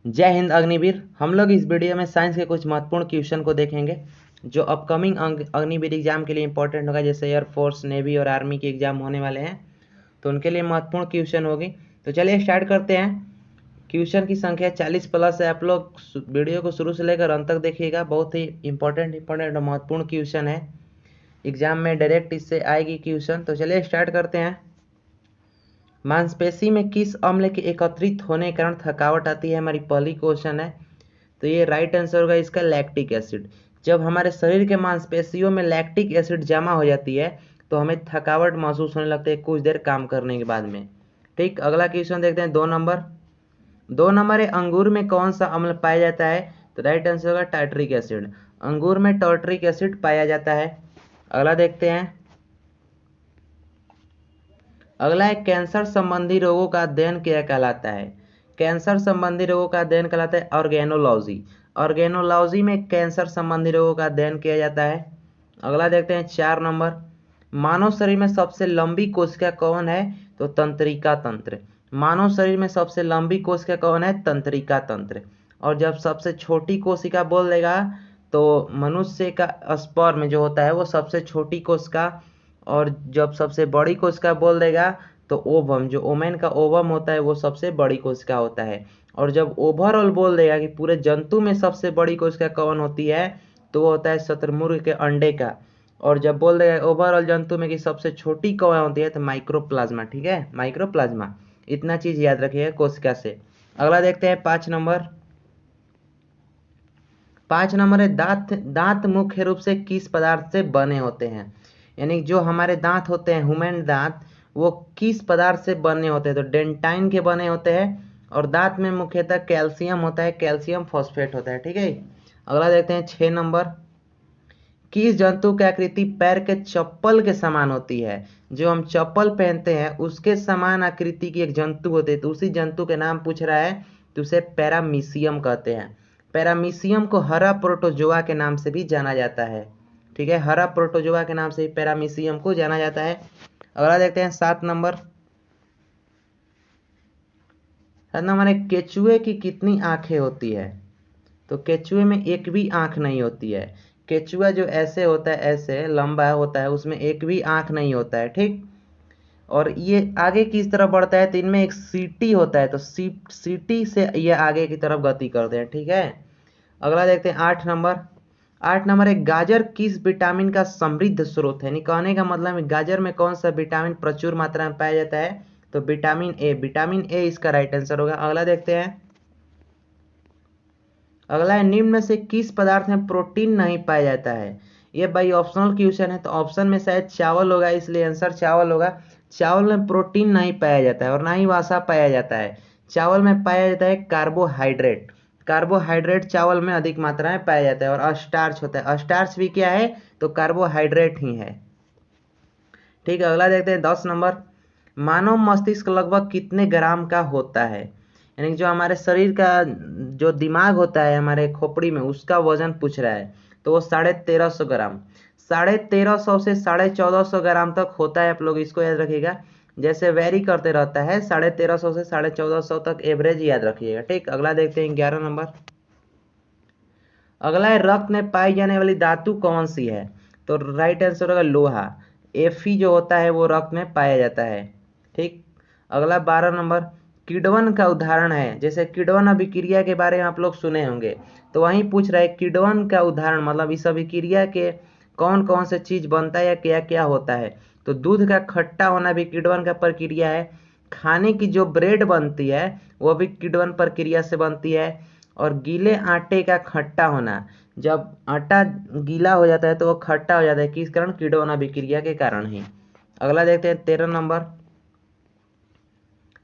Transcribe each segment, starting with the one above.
जय हिंद अग्निवीर। हम लोग इस वीडियो में साइंस के कुछ महत्वपूर्ण क्वेश्चन को देखेंगे जो अपकमिंग अग्निवीर एग्जाम के लिए इंपॉर्टेंट होगा। जैसे एयरफोर्स, नेवी और आर्मी के एग्जाम होने वाले हैं तो उनके लिए महत्वपूर्ण क्वेश्चन होगी। तो चलिए स्टार्ट करते हैं। क्वेश्चन की संख्या 40+ है। आप लोग वीडियो को शुरू से लेकर अंत तक देखिएगा। बहुत ही इंपॉर्टेंट और महत्वपूर्ण क्वेश्चन है। एग्जाम में डायरेक्ट इससे आएगी क्वेश्चन। तो चलिए स्टार्ट करते हैं। मांसपेशी में किस अम्ल के एकत्रित होने के कारण थकावट आती है, हमारी पहली क्वेश्चन है। तो ये राइट आंसर होगा इसका लैक्टिक एसिड। जब हमारे शरीर के मांसपेशियों में लैक्टिक एसिड जमा हो जाती है तो हमें थकावट महसूस होने लगती है कुछ देर काम करने के बाद में। ठीक, अगला क्वेश्चन देखते हैं। 2 नंबर है, अंगूर में कौन सा अम्ल पाया जाता है। तो राइट आंसर होगा टार्टरिक एसिड। अंगूर में टार्टरिक एसिड पाया जाता है। अगला देखते हैं। अगला है, कैंसर संबंधी रोगों का अध्ययन क्या कहलाता है। कैंसर संबंधी रोगों का अध्ययन कहलाता है ऑर्गेनोलॉजी। ऑर्गेनोलॉजी में कैंसर संबंधी रोगों का अध्ययन किया जाता है। अगला देखते हैं 4 नंबर, मानव शरीर में सबसे लंबी कोशिका कौन है। तो तंत्रिका तंत्र। मानव शरीर में सबसे लंबी कोशिका कौन है, तंत्रिका तंत्र। और जब सबसे छोटी कोशिका बोल देगा तो मनुष्य का स्पर्म जो होता है वो सबसे छोटी कोशिका। और जब सबसे बड़ी कोशिका बोल देगा तो ओवम, जो ओमेन का ओवम होता है वो सबसे बड़ी कोशिका होता है। और जब ओवरऑल बोल देगा कि पूरे जंतु में सबसे बड़ी कोशिका कौन होती है तो वो होता है शुतुरमुर्ग के अंडे का। और जब बोल देगा ओवरऑल जंतु में कि सबसे छोटी कौन होती है तो माइक्रोप्लाज्मा। ठीक है, माइक्रोप्लाज्मा। इतना चीज याद रखिएगा कोशिका से। अगला देखते हैं 5 नंबर। 5 नंबर है, दांत। दांत मुख्य रूप से किस पदार्थ से बने होते हैं। यानी जो हमारे दांत होते हैं, ह्यूमन दांत, वो किस पदार्थ से बने होते हैं। तो डेंटाइन के बने होते हैं। और दांत में मुख्यतः कैल्शियम होता है, कैल्शियम फॉस्फेट होता है। ठीक है, अगला देखते हैं 6 नंबर। किस जंतु की आकृति पैर के चप्पल के समान होती है। जो हम चप्पल पहनते हैं उसके समान आकृति की एक जंतु होती है, तो उसी जंतु के नाम पूछ रहा है। तो उसे पैरामीशियम कहते हैं। पैरामीशियम को हरा प्रोटोजोआ के नाम से भी जाना जाता है। ठीक है, हरा प्रोटोजोआ के नाम से पैरामीशियम को जाना जाता है। अगला देखते हैं 7 नंबर। 7 नंबर है, केचुए की कितनी आंखें होती है। तो केचुए में एक भी आंख नहीं होती है। केचुआ जो ऐसे होता है, ऐसे लंबा होता है, उसमें एक भी आंख नहीं होता है। ठीक, और ये आगे किस तरफ बढ़ता है तो इनमें एक सीटी होता है, तो सीटी से ये आगे की तरफ गति करते हैं। ठीक है, अगला देखते हैं 8 नंबर। 8 नंबर है, गाजर किस विटामिन का समृद्ध स्रोत है। यानी कहने का मतलब है गाजर में कौन सा विटामिन प्रचुर मात्रा में पाया जाता है। तो विटामिन ए। विटामिन ए इसका राइट आंसर होगा। अगला देखते हैं। अगला है, निम्न में से किस पदार्थ में प्रोटीन नहीं पाया जाता है। ये बाई ऑप्शनल क्वेश्चन है तो ऑप्शन में शायद चावल होगा, इसलिए आंसर चावल होगा। चावल में प्रोटीन नहीं पाया जाता है और ना ही वसा पाया जाता है। चावल में पाया जाता है कार्बोहाइड्रेट। कार्बोहाइड्रेट चावल में अधिक मात्रा में पाया जाता है। और स्टार्च होता है, स्टार्च भी क्या है तो कार्बोहाइड्रेट ही है। ठीक है, अगला देखते हैं 10 नंबर। मानव मस्तिष्क लगभग कितने ग्राम का होता है। यानी जो हमारे शरीर का जो दिमाग होता है हमारे खोपड़ी में, उसका वजन पूछ रहा है। तो वो 1350 ग्राम, 1350 से 1450 ग्राम तक होता है। आप लोग इसको याद रखिएगा, जैसे वेरी करते रहता है। 1350 से 1450 तक एवरेज याद रखिएगा। ठीक, अगला देखते हैं 11 नंबर। अगला है, रक्त में पाई जाने वाली धातु कौन सी है। तो राइट आंसर होगा लोहा। Fe जो होता है वो रक्त में पाया जाता है। ठीक, अगला 12 नंबर। किण्वन का उदाहरण है, जैसे किण्वन अभिक्रिया के बारे में आप लोग सुने होंगे, तो वहीं पूछ रहा है किण्वन का उदाहरण, मतलब इस अभिक्रिया के कौन कौन से चीज बनता है या क्या क्या होता है। तो दूध का खट्टा होना भी किण्वन का प्रक्रिया है। खाने की जो ब्रेड बनती है वो भी किण्वन प्रक्रिया से बनती है। और गीले आटे का खट्टा होना, जब आटा गीला हो जाता है तो वो खट्टा हो जाता है, किस कारण, किण्वन अभिक्रिया के कारण ही। अगला देखते हैं 13 नंबर।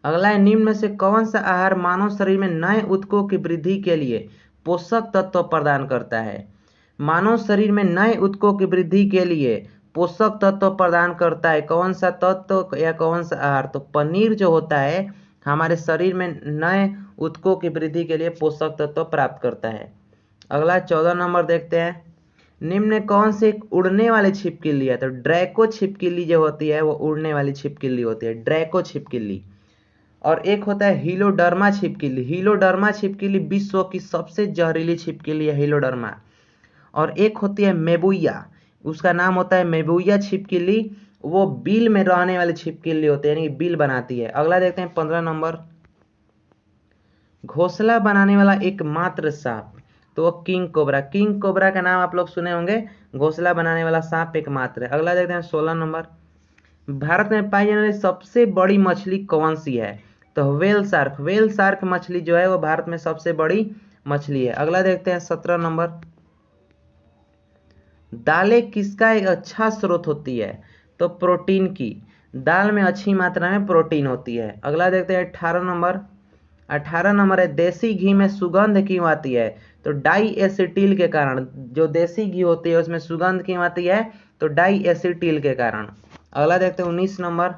अगला है, निम्न में से कौन सा आहार मानव शरीर में नए ऊतकों की वृद्धि के लिए पोषक तत्व प्रदान करता है। मानव शरीर में नए ऊतकों की वृद्धि के लिए पोषक तत्व प्रदान करता है कौन सा तत्व या कौन सा आहार। तो पनीर जो होता है हमारे शरीर में नए ऊतकों की वृद्धि के लिए पोषक तत्व प्राप्त करता है। अगला 14 नंबर देखते हैं। निम्न में कौन सी एक उड़ने वाली छिपकली है। तो ड्रैको छिपकली जो होती है वो उड़ने वाली छिपकली होती है, ड्रैको छिपकली। और एक होता है हीलोडर्मा छिपकली। हीलोडर्मा छिपकली विश्व की सबसे जहरीली छिपकली है हीलोडर्मा। और एक होती है मेबुइया, उसका नाम होता है मेबुइया छिपकली, वो बिल में रहने वाली छिपकली होती है, यानी कि बिल बनाती है। अगला देखते हैं 15 नंबर, घोंसला बनाने वाला एकमात्र सांप, तो वो किंग कोबरा। किंग कोबरा का नाम आप लोग सुने होंगे, घोंसला बनाने वाला सांप एकमात्र है। अगला देखते हैं 16 नंबर, भारत में पाई जाने वाली सबसे बड़ी मछली कौन सी है, तो व्हेल शार्क। व्हेल शार्क मछली जो है वो भारत में सबसे बड़ी मछली है। अगला देखते हैं 17 नंबर, दालें किसका एक अच्छा स्रोत होती है, तो प्रोटीन की। दाल में अच्छी मात्रा में प्रोटीन होती है। अगला देखते हैं 18 नंबर, 18 नंबर है देसी घी में सुगंध क्यों आती है, तो डाई एसिटिल के कारण। जो देसी घी होती है उसमें सुगंध क्यों आती है, तो डाई एसिटिल के कारण। अगला देखते हैं 19 नंबर,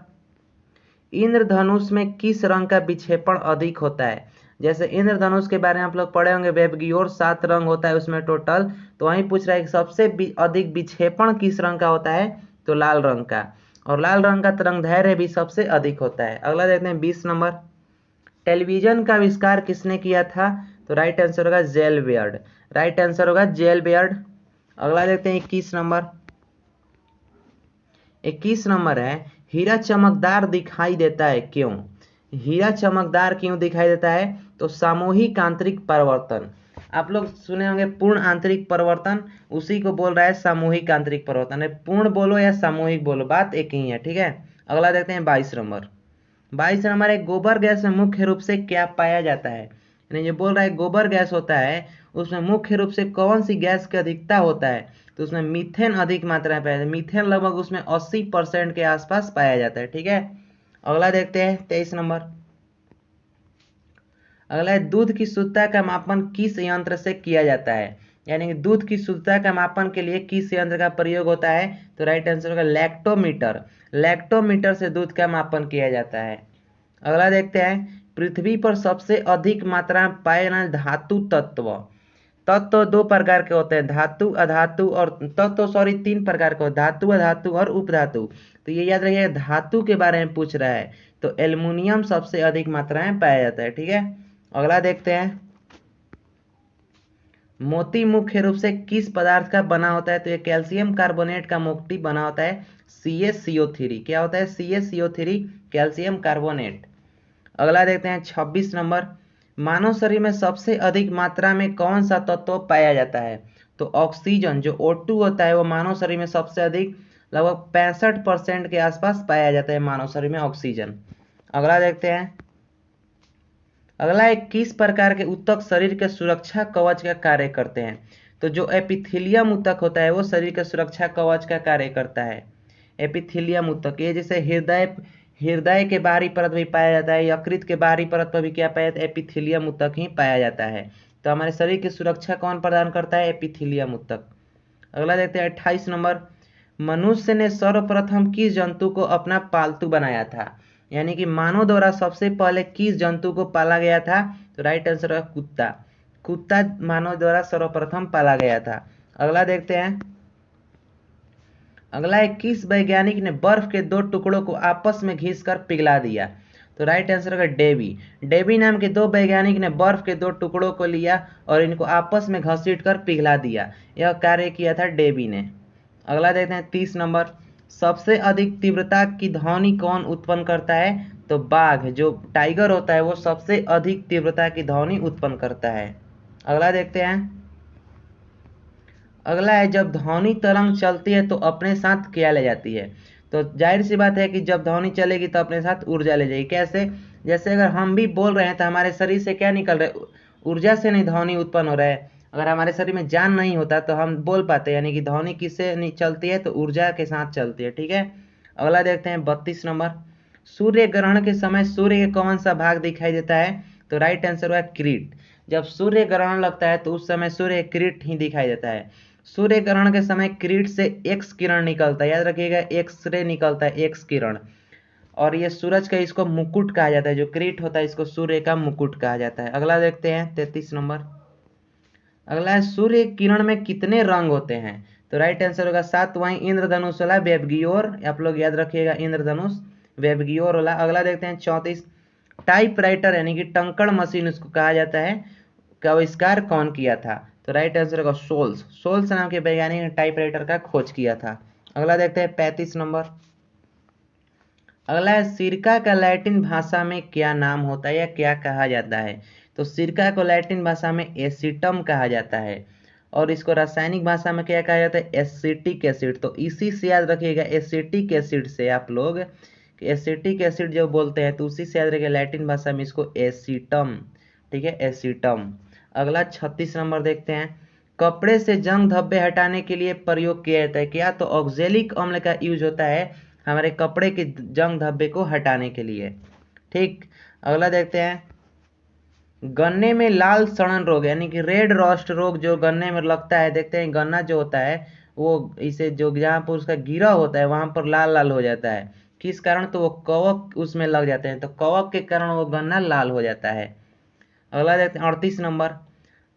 इंद्रधनुष में किस रंग का विक्षेपण अधिक होता है। जैसे इंद्रधनुष के बारे में आप लोग पढ़े होंगे, वेबगियोर 7 रंग होता है उसमें टोटल, तो वहीं पूछ रहा है कि सबसे अधिक विक्षेपण किस रंग का होता है, तो लाल रंग का। और लाल रंग का तरंगदैर्घ्य भी सबसे अधिक होता है। अगला देखते हैं 20 नंबर, टेलीविजन का आविष्कार किसने किया था, तो राइट आंसर होगा जेल बेयर्ड। राइट आंसर होगा जेल बेयर्ड। अगला देखते हैं 21 नंबर, 21 नंबर है हीरा चमकदार दिखाई देता है क्यों। हीरा चमकदार क्यों दिखाई देता है, तो सामूहिक आंतरिक परिवर्तन। आप लोग सुने होंगे पूर्ण आंतरिक परिवर्तन, उसी को बोल रहा है सामूहिक आंतरिक परिवर्तन है। पूर्ण बोलो या सामूहिक बोलो, बात एक ही है, ठीक है। अगला देखते हैं 22 नंबर, 22 नंबर है गोबर गैस में मुख्य रूप से क्या पाया जाता है। यानी जो बोल रहा है गोबर गैस होता है उसमें मुख्य रूप से कौन सी गैस की अधिकता होता है, तो उसमें मीथेन अधिक मात्रा में पाया जाता है। मीथेन लगभग उसमें 80% के आसपास पाया जाता है, ठीक है। अगला देखते हैं 23 नंबर, अगला है दूध की शुद्धता का मापन किस यंत्र से किया जाता है। यानी कि दूध की शुद्धता का मापन के लिए किस यंत्र का प्रयोग होता है, तो राइट आंसर होगा लैक्टोमीटर। लैक्टोमीटर से दूध का मापन किया जाता है। अगला देखते हैं पृथ्वी पर सबसे अधिक मात्रा में पाए जाने धातु तत्व। तत्व दो प्रकार के होते हैं, धातु अधातु, और तत्व सॉरी 3 प्रकार के होते हैं, धातु अधातु और उपधातु। तो ये याद रखिएगा धातु के बारे में पूछ रहा है, तो एल्युमिनियम सबसे अधिक मात्रा में पाया जाता है, ठीक है। अगला देखते हैं मोती मुख्य रूप से किस पदार्थ का बना होता है, तो ये कैल्शियम कार्बोनेट का मोती बना होता है CaCO3। क्या होता है CaCO3, कैल्शियम कार्बोनेट। अगला देखते हैं 26 नंबर, मानव शरीर में सबसे अधिक मात्रा में कौन सा तत्व पाया जाता है, तो ऑक्सीजन। जो O2 होता है वो मानव शरीर में सबसे अधिक लगभग 65% के आसपास पाया जाता है मानव शरीर में ऑक्सीजन। अगला देखते हैं, अगला है किस प्रकार के ऊतक शरीर के सुरक्षा कवच का कार्य करते हैं, तो जो एपिथेलियम ऊतक होता है वो शरीर के सुरक्षा कवच का कार्य करता है। एपिथेलियम ऊतक ये जैसे हृदय, हृदय के बाहरी परत भी पाया जाता है, यकृत के बाहरी परत पर भी क्या पाया जाता है, एपिथेलियम ऊतक ही पाया जाता है। तो हमारे शरीर की सुरक्षा कौन प्रदान करता है, एपिथेलियम ऊतक। अगला देखते हैं 28 नंबर, मनुष्य ने सर्वप्रथम किस जंतु को अपना पालतू बनाया था। यानी कि मानव द्वारा सबसे पहले किस जंतु को पाला गया था, तो राइट आंसर है कुत्ता। कुत्ता मानव द्वारा सर्वप्रथम पाला गया था। अगला देखते हैं, अगला है किस वैज्ञानिक ने बर्फ के 2 टुकड़ों को आपस में घिसकर पिघला दिया, तो राइट आंसर है डेवी। डेवी नाम के 2 वैज्ञानिक ने बर्फ के 2 टुकड़ों को लिया और इनको आपस में घसीट कर पिघला दिया, यह कार्य किया था डेवी ने। अगला देखते हैं 30 नंबर, सबसे अधिक तीव्रता की ध्वनि कौन उत्पन्न करता है, तो बाघ। जो टाइगर होता है वो सबसे अधिक तीव्रता की ध्वनि उत्पन्न करता है। अगला देखते हैं, अगला है जब ध्वनि तरंग चलती है तो अपने साथ क्या ले जाती है, तो जाहिर सी बात है कि जब ध्वनि चलेगी तो अपने साथ ऊर्जा ले जाएगी। कैसे, जैसे अगर हम भी बोल रहे हैं तो हमारे शरीर से क्या निकल रहा है, ऊर्जा से नहीं ध्वनि उत्पन्न हो रहा है। अगर हमारे शरीर में जान नहीं होता तो हम बोल पाते हैं, यानी कि ध्वनि किससे नहीं चलती है, तो ऊर्जा के साथ चलती है, ठीक है। अगला देखते हैं 32 नंबर, सूर्य ग्रहण के समय सूर्य का कौन सा भाग दिखाई देता है, तो राइट आंसर हुआ किरीट। जब सूर्य ग्रहण लगता है तो उस समय सूर्य किरीट ही दिखाई देता है। सूर्य ग्रहण के समय किरीट से एक्स किरण निकलता है, याद रखिएगा एक्स रे निकलता है, एक्स किरण। और ये सूरज का इसको मुकुट कहा जाता है, जो किरीट होता है इसको सूर्य का मुकुट कहा जाता है। अगला देखते हैं 33 नंबर, अगला है सूर्य किरण में कितने रंग होते हैं, तो राइट आंसर होगा 7। वहीं इंद्रधनुष वाला वेबगियोर, आप लोग याद रखिएगा इंद्रधनुष वेबगियोर वाला। अगला देखते हैं 34, टाइपराइटर यानी कि टंकण मशीन उसको कहा जाता है, का आविष्कार कौन किया था? तो राइट आंसर होगा सोल्स। सोल्स नाम के वैज्ञानिक ने टाइपराइटर का खोज किया था। अगला देखते हैं 35 नंबर। अगला है सिरका का लैटिन भाषा में क्या नाम होता है या क्या कहा जाता है? तो सिरका को लैटिन भाषा में एसिटम कहा जाता है और इसको रासायनिक भाषा में क्या कहा जाता है? Acetic acid. तो इसी से याद रखिएगा, एसिटिक एसिड से आप लोग एसिटिक एसिड जो बोलते हैं तो उसी से याद रखिएगा लैटिन भाषा में इसको एसिटम। ठीक है, एसिटम। अगला 36 नंबर देखते हैं। कपड़े से जंग धब्बे हटाने के लिए प्रयोग किया जाता है क्या? तो ऑक्जेलिक अम्ल का यूज होता है हमारे कपड़े के जंग धब्बे को हटाने के लिए। ठीक, अगला देखते हैं। गन्ने में लाल सड़न रोग यानी कि रेड रॉस्ट रोग जो गन्ने में लगता है, देखते हैं गन्ना जो होता है वो इसे जो जहाँ पर उसका गिरा होता है वहां पर लाल लाल हो जाता है। किस कारण? तो वो कवक उसमें लग जाते हैं, तो कवक के कारण वो गन्ना लाल हो जाता है। अगला देखते हैं 38 नंबर।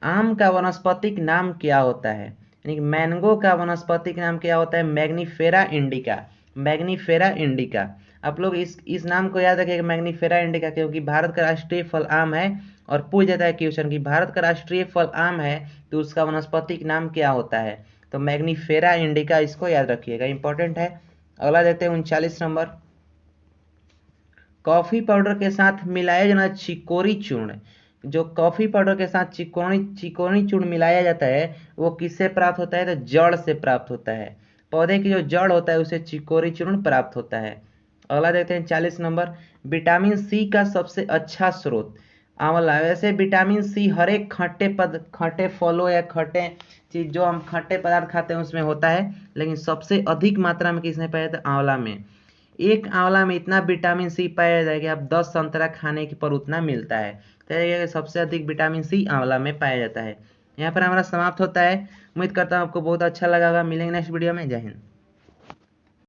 आम का वानस्पतिक नाम क्या होता है? यानी कि मैंगो का वानस्पतिक नाम क्या होता है? Mangifera indica. Mangifera indica. आप लोग इस नाम को याद रखिएगा, मैग्नीफेरा इंडिका, क्योंकि भारत का राष्ट्रीय फल आम है और पूछ जाता है क्वेश्चन कि भारत का राष्ट्रीय फल आम है तो उसका वानस्पतिक नाम क्या होता है? तो मैग्नीफेरा इंडिका, इसको याद रखिएगा, इंपॉर्टेंट है। अगला देखते हैं 39 नंबर। कॉफी पाउडर के साथ मिलाया जाना चिकोरी चूर्ण, जो कॉफी पाउडर के साथ चिकोनी चिकोनी चूर्ण मिलाया जाता है वो किससे प्राप्त होता है? तो जड़ से प्राप्त होता है। पौधे की जो जड़ होता है उसे चिकोरी चूर्ण प्राप्त होता है। अगला देखते हैं 40 नंबर। विटामिन सी का सबसे अच्छा स्रोत आंवला। वैसे विटामिन सी हर एक खट्टे फलों या खट्टे चीज जो हम खट्टे पदार्थ खाते हैं उसमें होता है, लेकिन सबसे अधिक मात्रा में किसमें पाया जाता है? आंवला में। एक आंवला में इतना विटामिन सी पाया जाता है कि आप 10 संतरा खाने के पर उतना मिलता है। तो ये सबसे अधिक विटामिन सी आंवला में पाया जाता है। यहाँ पर हमारा समाप्त होता है। उम्मीद करता हूँ आपको बहुत अच्छा लगा होगा। मिलेंगे नेक्स्ट वीडियो में। जय हिंद।